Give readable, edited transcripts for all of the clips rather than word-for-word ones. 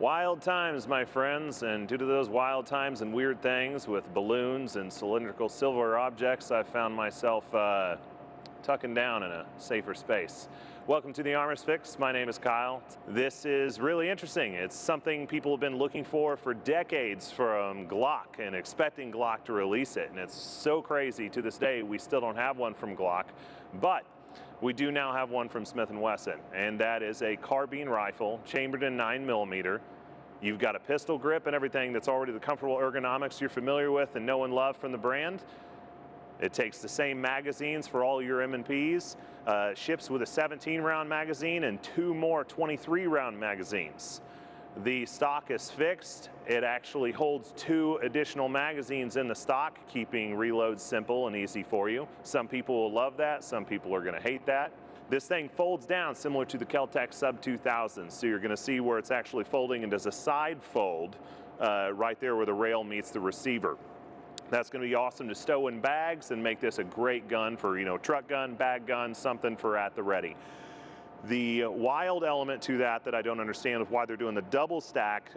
Wild times, my friends, and due to those wild times and weird things with balloons and cylindrical silver objects, I found myself tucking down in a safer space. Welcome to the Armor's Fix. My name is Kyle. This is really interesting. It's something people have been looking for decades from Glock and expecting Glock to release it, and it's so crazy. To this day, we still don't have one from Glock, but we do now have one from Smith & Wesson, and that is a carbine rifle chambered in 9mm. You've got a pistol grip and everything that's already the comfortable ergonomics you're familiar with and know and love from the brand. It takes the same magazines for all your M&Ps, ships with a 17-round magazine and 2 more 23-round magazines. The stock is fixed. It actually holds 2 additional magazines in the stock, keeping reloads simple and easy for you. Some people will love that, some people are gonna hate that. This thing folds down similar to the Kel-Tec Sub 2000, so you're gonna see where it's actually folding and does a side fold right there where the rail meets the receiver. That's going to be awesome to stow in bags and make this a great gun for, truck gun, bag gun, something for at the ready. The wild element to that I don't understand is why they're doing the double stack,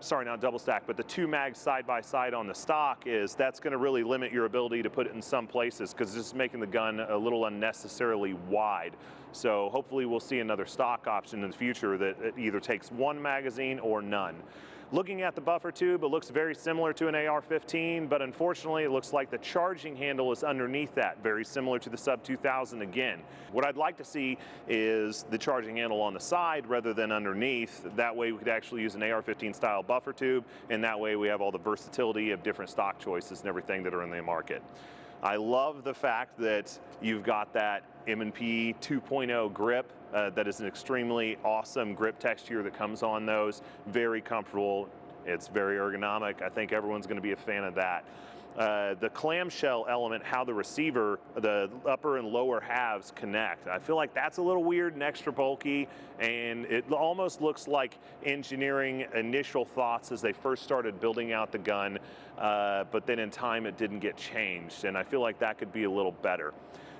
sorry, not double stack, but the 2 mags side by side on the stock is that's going to really limit your ability to put it in some places because it's just making the gun a little unnecessarily wide. So hopefully we'll see another stock option in the future that it either takes 1 magazine or none. Looking at the buffer tube, it looks very similar to an AR-15, but unfortunately it looks like the charging handle is underneath that, very similar to the Sub 2000 again. What I'd like to see is the charging handle on the side rather than underneath. That way we could actually use an AR-15 style buffer tube, and that way we have all the versatility of different stock choices and everything that are in the market. I love the fact that you've got that M&P 2.0 grip. That is an extremely awesome grip texture that comes on those. Very comfortable. It's very ergonomic. I think everyone's going to be a fan of that. The clamshell element, how the receiver, the upper and lower halves connect. I feel like that's a little weird and extra bulky, and it almost looks like engineering initial thoughts as they first started building out the gun, but then in time it didn't get changed, and I feel like that could be a little better.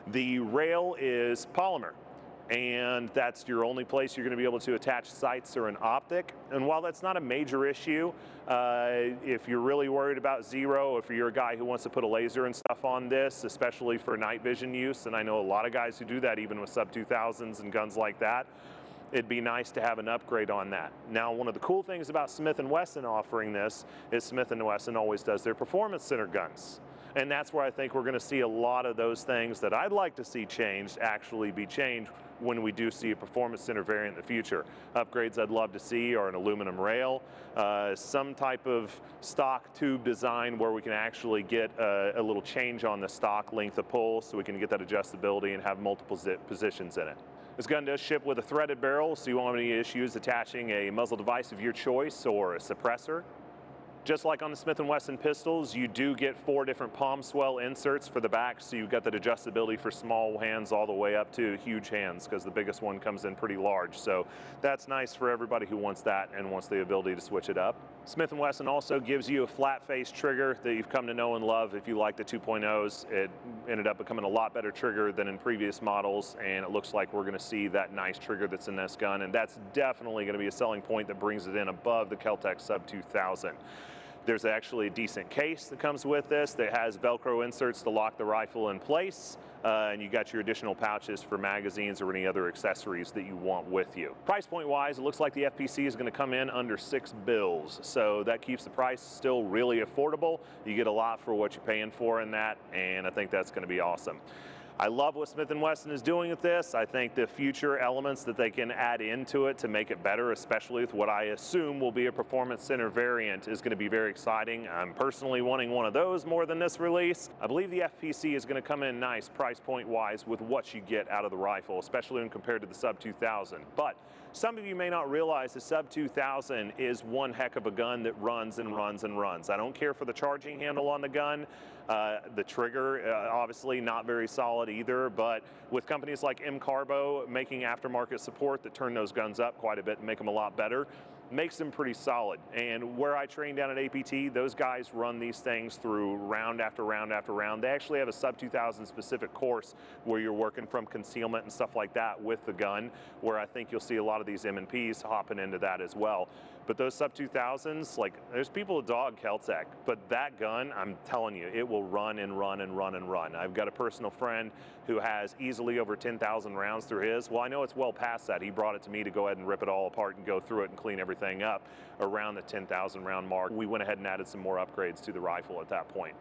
The rail is polymer, and that's your only place you're going to be able to attach sights or an optic. And while that's not a major issue, if you're really worried about zero, if you're a guy who wants to put a laser and stuff on this, especially for night vision use, and I know a lot of guys who do that even with Sub 2000s and guns like that, it'd be nice to have an upgrade on that. Now, one of the cool things about Smith & Wesson offering this is Smith & Wesson always does their performance center guns. And that's where I think we're going to see a lot of those things that I'd like to see changed actually be changed when we do see a performance center variant in the future. Upgrades I'd love to see are an aluminum rail, some type of stock tube design where we can actually get a little change on the stock length of pull so we can get that adjustability and have multiple positions in it. This gun does ship with a threaded barrel, so you won't have any issues attaching a muzzle device of your choice or a suppressor. Just like on the Smith & Wesson pistols, you do get 4 different palm swell inserts for the back, so you've got that adjustability for small hands all the way up to huge hands, because the biggest one comes in pretty large. So that's nice for everybody who wants that and wants the ability to switch it up. Smith & Wesson also gives you a flat face trigger that you've come to know and love if you like the 2.0s. It ended up becoming a lot better trigger than in previous models, and it looks like we're going to see that nice trigger that's in this gun, and that's definitely going to be a selling point that brings it in above the Kel-Tec Sub 2000. There's actually a decent case that comes with this that has Velcro inserts to lock the rifle in place, and you got your additional pouches for magazines or any other accessories that you want with you. Price point wise, it looks like the FPC is going to come in under $6 so that keeps the price still really affordable. You get a lot for what you're paying for in that, and I think that's going to be awesome. I love what Smith & Wesson is doing with this. I think the future elements that they can add into it to make it better, especially with what I assume will be a performance center variant, is going to be very exciting. I'm personally wanting one of those more than this release. I believe the FPC is going to come in nice price point wise with what you get out of the rifle, especially when compared to the Sub 2000. But some of you may not realize the Sub 2000 is one heck of a gun that runs and runs and runs. I don't care for the charging handle on the gun. The trigger, obviously not very solid either, but with companies like M Carbo making aftermarket support that turn those guns up quite a bit and make them a lot better, makes them pretty solid. And where I train down at APT, those guys run these things through round after round after round. They actually have a sub 2000 specific course where you're working from concealment and stuff like that with the gun, where I think you'll see a lot of these M&Ps hopping into that as well. But those sub 2000s, like, there's people who dog Keltec, but that gun, I'm telling you, it will run and run and run and run. I've got a personal friend who has easily over 10,000 rounds through his. Well, I know it's well past that. He brought it to me to go ahead and rip it all apart and go through it and clean everything up around the 10,000 round mark. We went ahead and added some more upgrades to the rifle at that point.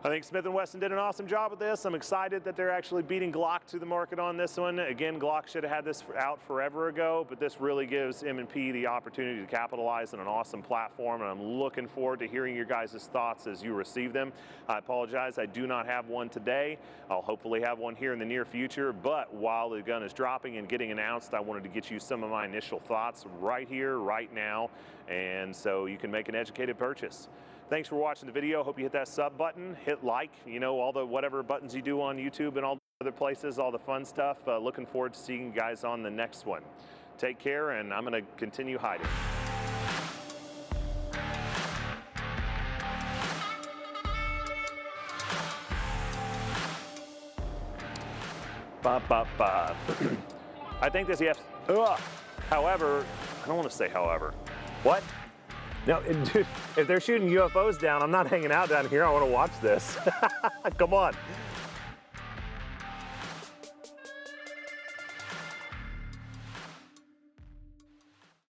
I think Smith & Wesson did an awesome job with this. I'm excited that they're actually beating Glock to the market on this one. Again, Glock should have had this out forever ago, but this really gives M&P the opportunity to capitalize on an awesome platform, and I'm looking forward to hearing your guys' thoughts as you receive them. I apologize, I do not have one today. I'll hopefully have one here in the near future, but while the gun is dropping and getting announced, I wanted to get you some of my initial thoughts right here, right now, and so you can make an educated purchase. Thanks for watching the video. Hope you hit that sub button, hit like, you know, all the whatever buttons you do on YouTube and all the other places, all the fun stuff. Looking forward to seeing you guys on the next one. Take care, and I'm going to continue hiding. Ba, ba, ba. I think this, yes. However, I don't want to say however. What? No, dude, if they're shooting UFOs down, I'm not hanging out down here. I want to watch this. Come on.